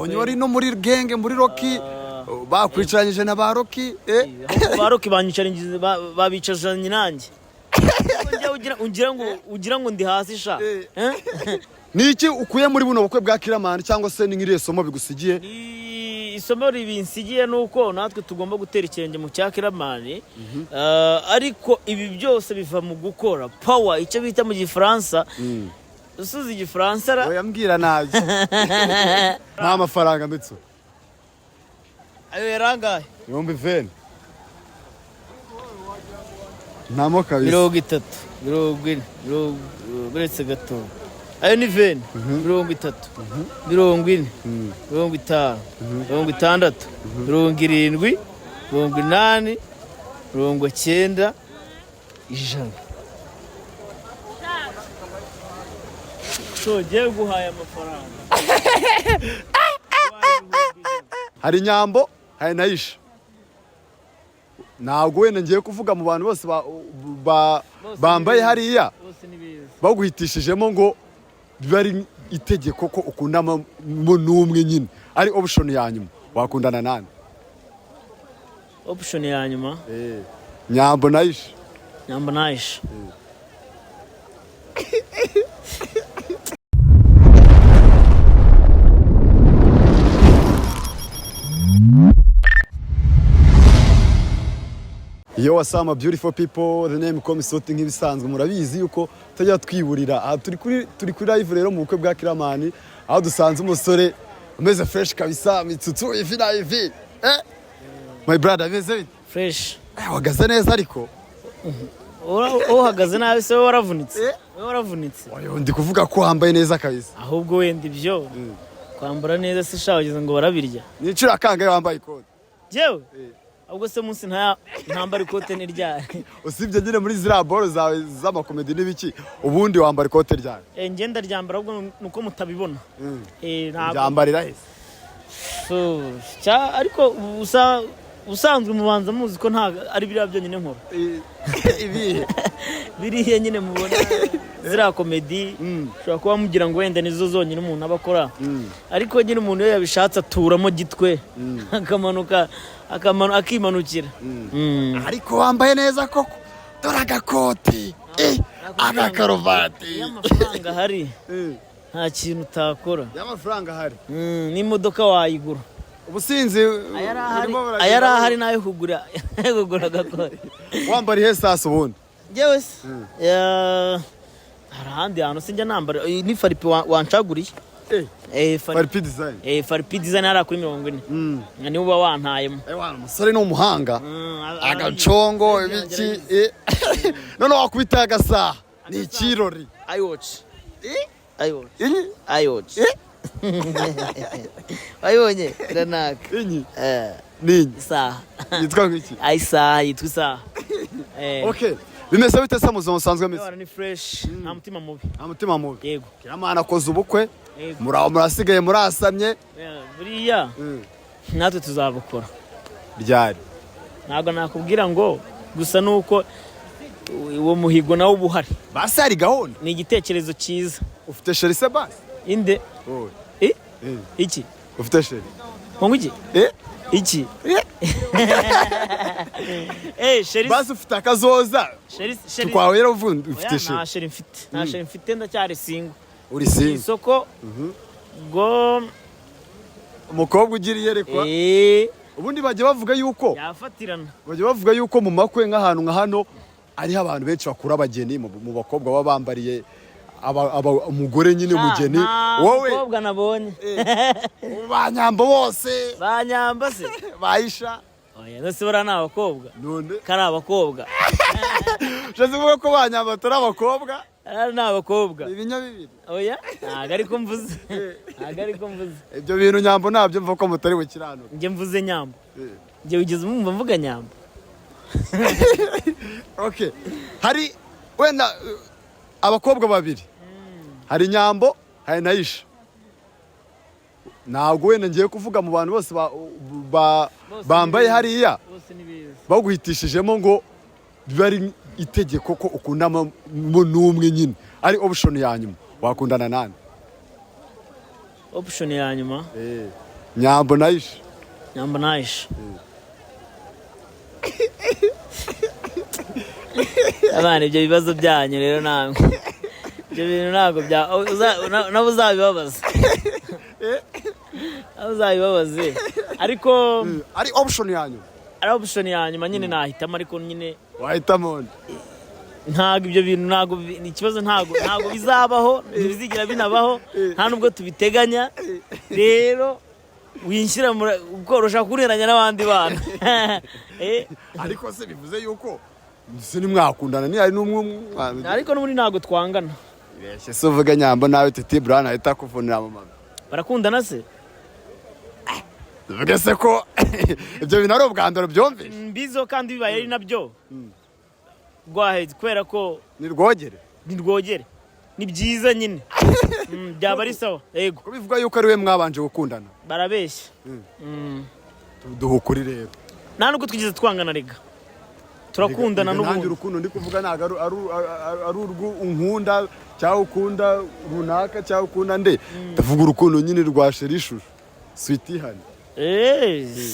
nabonye wari no muri genge muri Rocky bakwicaranyije na ba Rocky ba Rocky banyicaranyije babicazanye nange ugira ngo ndi hasi sha niki ukuye muri buno bukwe bwa Kiramani cyangwa se ni ngiriye somo bigusigiye isomo ribinsigiye nuko natwe tugomba gutera ikirenge mu cya Kiramani ariko ibi byose biva mu gukora power icyo bita mu gifaransa usuze igifaransa ra oyambwira nabi nta mafaranga Mitsu ayo yarangaye 20 ntamo kabisa 30 biretse gato ayo ni 20 30 40 50 60 70 80 90 ijana so je guhaya amafaranga hari Nyambo hari na Aisha ntabwo wenda ngiye kuvuga mu bantu bose bambaye hariya baguhitishijemo ngo bari itegeko ko ukundamo n'umwe nyine ari option ya nyuma wakundana nani option ya nyuma Nyambo na Aisha Yo, what's up, my beautiful people? The name comes something nk'ibisanzwe murabizi yuko tajya twiburira. Aha turi kuri live rero mu bukwe bwa Kiramani, aho dusanze umusore ameze fresh kabisa, Mitsustu ivi. My brother, ameze fresh. Wagaze neza ariko. Uhagaze nabi se waravunitse. Waravunitse. Oyo ndi kuvuga ko wambaye neza kabisa. Ahubwo wenda ibyo. Kwambara neza se shawageze ngo barabirya. Nicira kangaye wambaye ikote. Jewe. Ubwo se munsi ntambara ikote n'iryari usibye nyine muri zira boro zawe z'amakomedi n'ibiki ubundi wambara ikote ryari ngenda ryambara ubwo nuko mutabibona ryambarira hese so ariko usanzwe mubanza muzi ko nta ari biriya byonyine nkora ibihe biriye nyine mubona zira komedi ushobora kuba mugira ngo wenda nizo zonyine umuntu abakora ariko nyine umuntu iyo yabishatse aturamo gitwe akamanuka akimanukira ariko wambaye neza koko dore agakoti agakaruvati y'amafaranga ahari nta kintu utakora y'amafaranga ahari n'imodoka wayigura ubusinzi ayari ahari nayo kugura agakoti wambara ihe sasa ubundi njyewe se hari ahandi hantu sinjya nambara ni faripi wancaguriye faripi design faripi design hari kuri 40 niba uba wantayemo umusore ni umuhanga agacongo ibiki none wakubita agasaha ni ikirori ayoci wayonye ranaka ninyi isaha yitwa nk'iki isaha yitwa isaha okay bimeze bite se muzo musanzwe meze ni fresh nta mutima mubi yego Kiramani akoze ubukwe murasigaye murasamye buriya natwe tuzabukora ryari ntabwo nakubwira ngo gusa nuko uwo muhigo nawo ubuhari basi hari gahunda ni igitekerezo cyiza ufite sheri se basi inde iki ufite sheri ngo iki iki sheri basi ufite akazoza sheri kwawe rero ufite sheri nta sheri mfite ndacyari single uri single isoko go umukobwa ugira iyerekwa ubundi bajya bavuga yuko yafatirana bajya bavuga yuko mu makwe nk'ahantu nka hano ariho abantu benshi bakura abageni mu bakobwa baba bambariye umugore nyine umugeni wowe umukobwa nabonye ba Nyambo bose ba Nyambo se ba Aisha oya nose bara n'abakobwa none kari abakobwa shaze vuga ko ba Nyambo turi abakobwa ari n'abakobwa ibinya bibiri oya ntago ariko mvuze ibyo bintu Nyambo nabyo mva ko mutari bukirano nge mvuze Nyambo nge wigeze umva mvuga Nyambo okay hari wenda abakobwa babiri hari Nyambo hari na Aisha ntabwo wenda ngiye kuvuga mu bantu bose bambaye hariya baguhitishijemo ngo bari itegeko ko ukundamo n'umwe nyine ari option ya nyuma wakundana nani option ya nyuma Nyambo na Aisha. Nyambo na Aisha. Abana ibyo bibazo byanyu rero namwe. Ibyo bintu ntabwo nabo uzabibabaza. Uzabibabaze. Ariko ari option yanyu. Ari option yanyu nyine nahitamo ariko nyine wahitamo ntabwo ibyo bintu ntabwo ikibazo ntabwo bizabaho bizigira binabaho nta nubwo tubiteganya rero winshyira ukorosha kureranya n'abandi bana ariko se bivuze yuko se nimwakundana ni ari n'umwe ariko n'ubundi ntabwo twangana ibeshye se uvuga Nyambo nawe Titi Brown ahita kuvunira mu mama barakundana se uvuge se ko ibyo bintu ari ubwandoro byumvise mbizo kandi bibaye ari nabyo rwaheze kubera ko ni rwogere ni byiza nyine byaba ari sawa yego ko bivuga yuko ari we mwabanje gukundana barabeshya duhukuri rero nta nubwo twigeze twangana rega turakundana n'ubundi nanjye urukundo ndi kuvuga ntabwo ari urw'unkunda cyangwa ukunda runaka cyangwa ukunda nde ndavuga urukundo nyine rwa sherishusho switi hani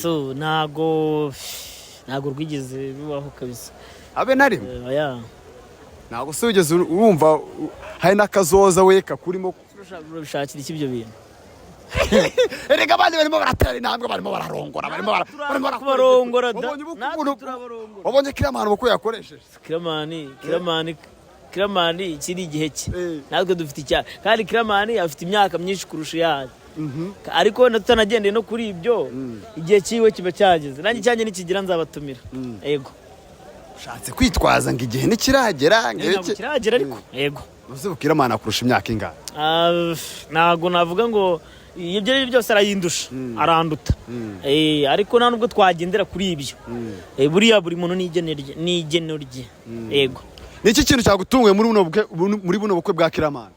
so ntabwo rwigeze bibaho kabisa abe na rimwe ntabwo se wigeze urumva hari n'akazoza we kakurimo urabishakira iki ibyo bintu erega abandi barimo baratera intambwe barimo bararongora barongora wabonye kiramani uko yakoresheje kiramani iki ni igihe cye natwe dufite icyaha kandi kiramani afite imyaka myinshi kurusha iyacu ariko wenda tutanagendeye no kuri ibyo igihe cyiwe kiba cyageze nanjye icyanjye nikigira nzabatumira yego ushatse kwitwaza ngo igihe ntikiragera ntabwo kiragera ariko yego uzi kiramani akurusha imyaka ingana ntabwo navuga ngo ibyo ari byose arayindusha aranduta ariko nta nubwo twagendera kuri ibyo buriya buri muntu n'igeno rye yego ni iki kintu cyagutunguye muri buno bukwe bwa kiramani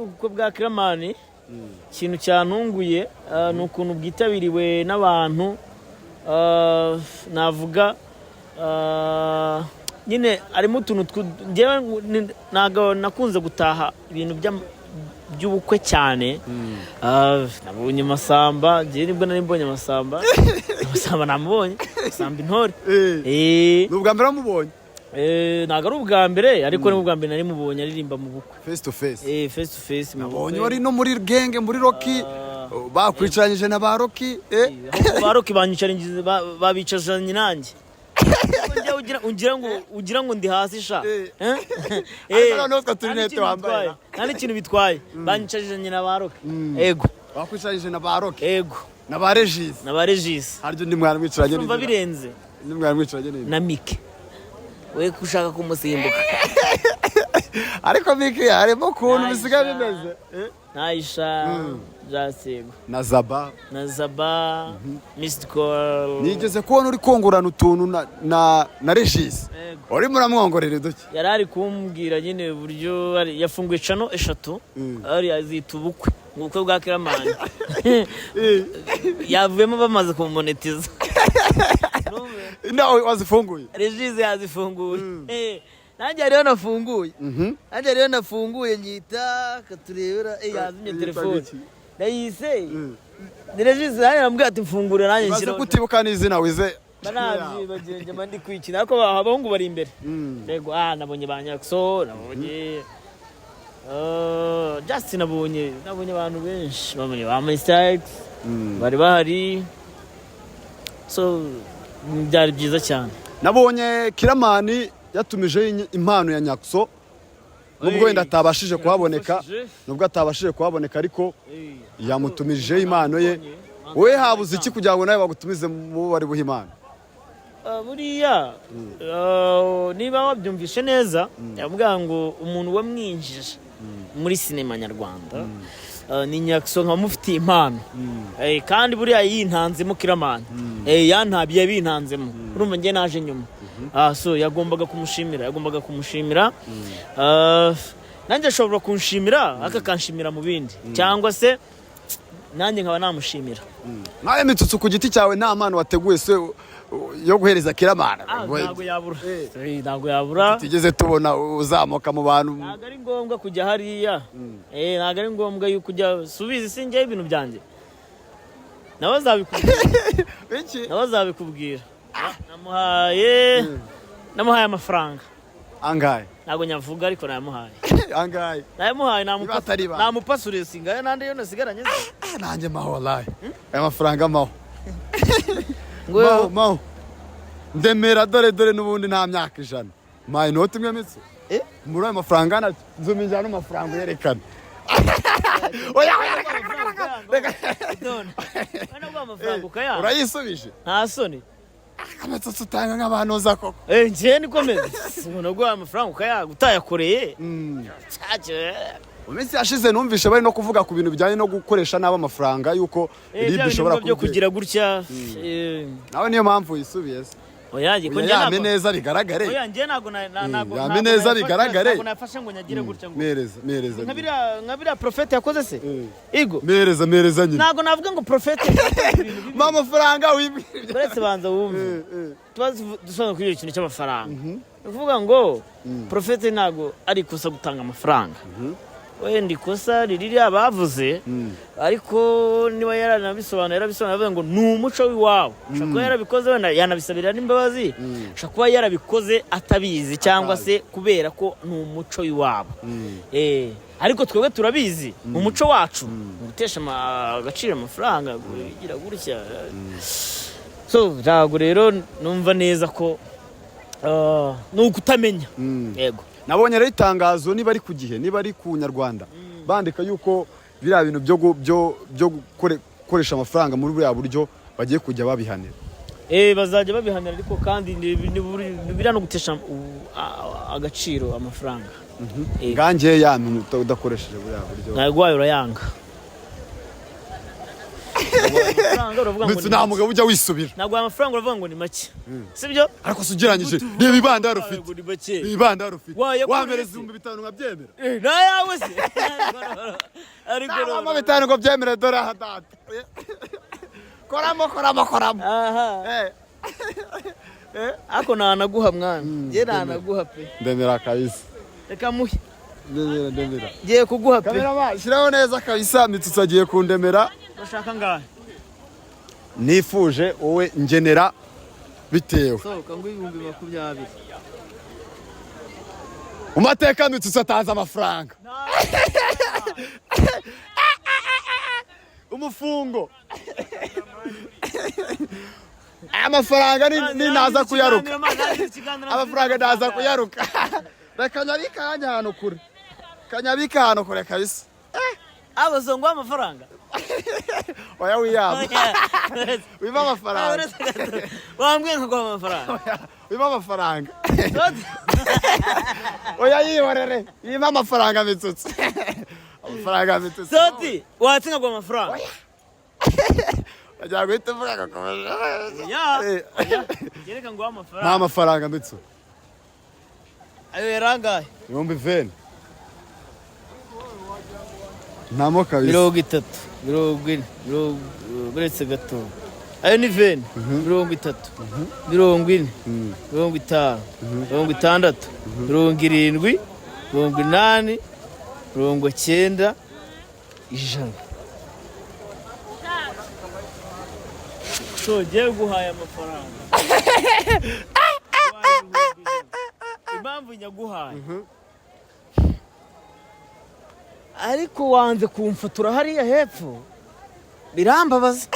ubukwe bwa kiramani ikintu cyantunguye ni ukuntu bwitabiriwe n'abantu navuga nyine harimo utuntu ntabwo nakunze gutaha ibintu by'ubukwe cyane nabonye amasamba njyewe nibwo nari mbonye amasamba namubonye amasamba intore ni ubwa mbere wamubonye ntabwo ari ubwa mbere ariko ni ubwa mbere nari mubonye aririmba mu bukwe face to face face to face nabonye wari no muri genge muri roki bakwicaranyije na ba roki ba roki babicazanye nanjye ugira ngo ndi hasi sha nta n'ikintu bitwaye banyicarije na ba roki ego bakwicaranyije na ba roki ego na ba regisi haryo undi mwana mwicaranye n'umva birenze na mike we kushaka kumusimbuka ariko mike harimo ukuntu bisigaye bimeze na Aisha Jasego na Zaba Missed Call nigeze kubona uri kongorana utuntu na regisi uri muramwongorera duke yari ari kumbwira nyine uburyo yafunguye channel 3 ari azita ubukwe bwa kiramani yavuyemo bamaze kumonetiza nawe wazifunguye regisi yazifunguye nanjye rero nafunguye nyita katurebera yazimye telefone ndayise ni regisi arambwira ati mfungura nanjye nshyira kutibuka n'izina wize banavyi bagenge mandi kwikina ariko abahungu bari imbere yego nabonye ba Nyakso nabonye just nabonye abantu benshi bamwe ba Mr. X bari bahari so byari byiza cyane nabonye kiramani yatumije impano ya Nyakso nubwo wenda atabashije kuhaboneka ariko yamutumije impano ye wowe habuze iki kugira ngo nawe bagutumize mu bari buha impano buriya niba wabyumvishe neza yavuga ngo umuntu wamwinjije muri sinema nyarwanda ni Nyakso nkamufitiye impano kandi buriya yintanzemo kiramani yantabiye bintanzemo urumva njye naje nyuma so yagombaga kumushimira nanjye ashobora kunshimira akakanshimira mu bindi cyangwa se nanjye nkaba namushimira nawe Mitsustu ku giti cyawe nta mpano wateguye se yo guhereza kiramani ntabwo yabura tigeze tubona uzamuka mu bantu ntabwo ari ngombwa kujya hariya ntabwo ari ngombwa yuko ujya subiza sinjye ibintu byanjye nawe azabikubwira iki nawe azabikubwira namuhaye amafaranga angahe ntabwo nyavuga ariko nayamuhaye angahe namupasuriye singaye nande yo nasigaranye nanjye maho wallahi aya mafaranga maho ngo maho ndemera dore n'ubundi nta myaka 100 mayi noti imwe mitsu muri ayo mafaranga nzumija n'amafaranga yerekana oya urayisubije nta soni akametso utanga nk'abantu uza koko nje nikomeze umuntu agwa amafaranga ukayaga utayakoreye mu minsi yashize numvishe bari no kuvuga ku bintu bijyanye no gukoresha n'aba amafaranga yuko ribi ishobora byo kugira gutya nawe niyo mpamvu yisubiye oyange ko njye neza bigaragare oyange nago yame neza bigaragare nago nafashe ngo nyagire gutya ngo mereza nkabira profete yakoze se igo mereza nyine nago navuga ngo profete mama amafaranga wibwira baretse banza wumve dusanga kuri ikintu cy'amafaranga uvuga ngo profete nago ari kosa gutanga amafaranga wenda ikosa riri abavuze ariko niba yaranabisobanura avuga ngo ni umuco w'iwabo ushaka kuba yarabikoze wenda yanabisabira n'imbabazi ushaka kuba yarabikoze atabizi cyangwa se kubera ko ni umuco w'iwabo ariko twebwe turabizi mu muco wacu gutesha agaciro amafaranga kugira gutya so ntabwo rero numva neza ko ni ukutamenya yego nabonye rero itangazo niba ari ku gihe niba ari ku Nyarwanda bandika yuko biriya bintu byo gukoresha amafaranga muri buriya buryo bagiye kujya babihanira bazajya babihanira ariko kandi biriya no gutesha agaciro amafaranga ngange yamye udakoresheje buriya buryo ntabwo wayo urayanga ndetse nta mugabo ujya wisubira ntabwo amafaranga uravuga ngo ni make sibyo ariko sugeranyije reba ibandaro ufite ibandaro ufite wamereza 5,000 nkabyemera nayawe se ariko ama 5 ngo byemere dore aha data koramo ako nanaguha mwana je nanaguha pe ndemera kabisa reka muhe ndemera giye kuguha pe kamera shiraho neza kabisa Mitsustu agiye kundemera bashaka ngahe nifuje wowe ngenera bitewe sohoka ngo 2020 umateka Mitsustu ataza amafaranga umufungo amafaranga ni naza kuyaruka amafaranga naza kuyaruka rakanyabika hano kure kanyabika hano kure kabisa abazongo amafaranga oya wiyama wiba amafaranga wambwiye ngo amafaranga wiba amafaranga oya yihorere wiba amafaranga Mitsustu amafaranga Mitsustu soti watsinga ngo amafaranga ajya guhita uvuga ko yereka ngo amafaranga nta mafaranga Mitsustu ayo yarangaye 20 namo kabisa 30 40 buretse gato ayo ni 20 30 40 50 60 70 80 90 ijana so je guhaye amafaranga impamvu nyaguhaye ariko wanze kumfatura hariya hepfo birambabaza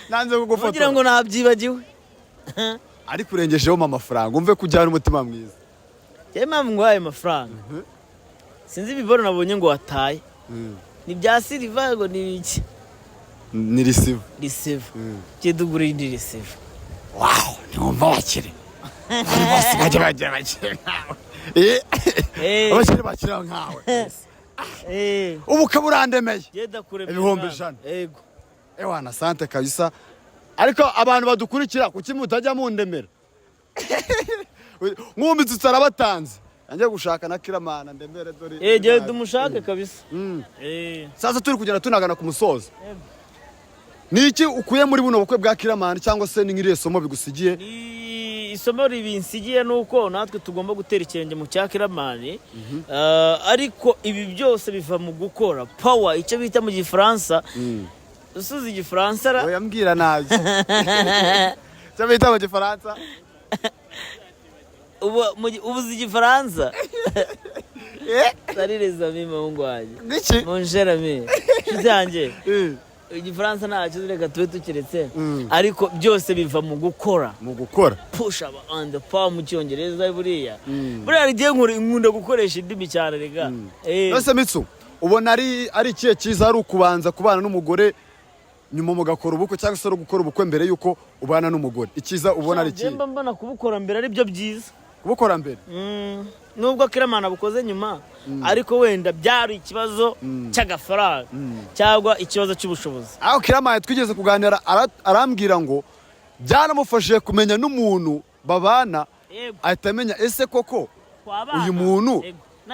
nanze kugufatura kugira ngo nabyibagiwe ariko urengejeho amafaranga umve kujyana umutima mwiza impamvu nguhaye amafaranga sinzi ibiboro nabonye ngo wataye ni bya silver ngo ni iki ni receive kidugura indi receive wow niwumva wakire bose bajya abakire bakira nkawe ubu kaburandemeye ibihumbi 100 yego ewana sante kabisa ariko abantu badukurikira kuki mutajya mundemera Mitsustu arabatanze Anjye gushaka na kiramana ndembere dore je dumushake kabisa sasa turi kugenda tunagana ku musozo niki ukuye muri buno bukwe bwa kiramana cyangwa se n'ingiriye somo bigusigiye ni isomo ribinsigiye nuko natwe tugomba gutera ikirenge mu cyakiramani ariko ibi byose biva mu gukora power icyo bita mu gifaransa usuze igifaransa ra oya mbwira nabi cyo bita mu gifaransa ubuze igifaransa sarireza mi muhungu wanjye niki mon cher ami cyanjye igifaransa ntacyo reka tube tukiretse ariko byose biva mu gukora push up on the palm mu cyongereza buriya rigiye nkunda gukoresha indimi cyane rega nose Mitsu ubona ari ikihe cyiza ari ukubanza kubana n'umugore nyuma mugakora ubukwe cyangwa se gukora ubukwe mbere yuko ubana n'umugore ikiza ubona ari kihe mbona kubukora mbere ari byo byiza kubukora mbere nubwo kiramana bukoze nyuma ariko wenda byari ikibazo cy'agafaranga cyangwa ikibazo cy'ubushobozi aho kiramana twigeze kuganira arambwira ngo byaramufashije kumenya n'umuntu babana ahita amenya ese koko uyu muntu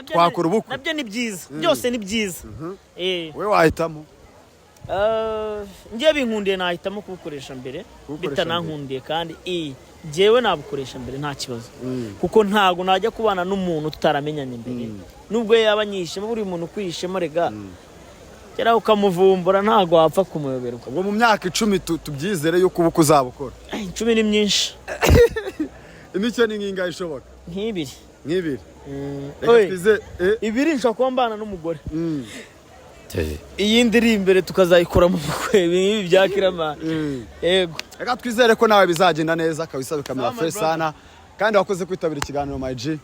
twakora ubukwe nabyo ni byiza byose ni byiza we wahitamo ngiye binkundiye nahitamo kubukoresha mbere bitanankundiye kandi jewe nabukoresha mbere nta kibazo kuko ntago najya kubana n'umuntu tutaramenyanye mbere nubwo yaba nyishemo buri muntu kwishemo rega cyera ukamuvumbura ntago wapfa kumuyoberwa ubwo mu myaka 10 tubyizere yuko ubukwe uzabukora 10 ni myinshi imicyo ni nginga ishoboka nk'ibiri ibiri nshaka kuba mbana n'umugore iyindi iri imbere tukazayikora mu bukwe ibi bya kiramana yego reka twizere ko nawe bizagenda neza kabisa bikamera fresh sana kandi wakoze kwitabira ikiganiro my G.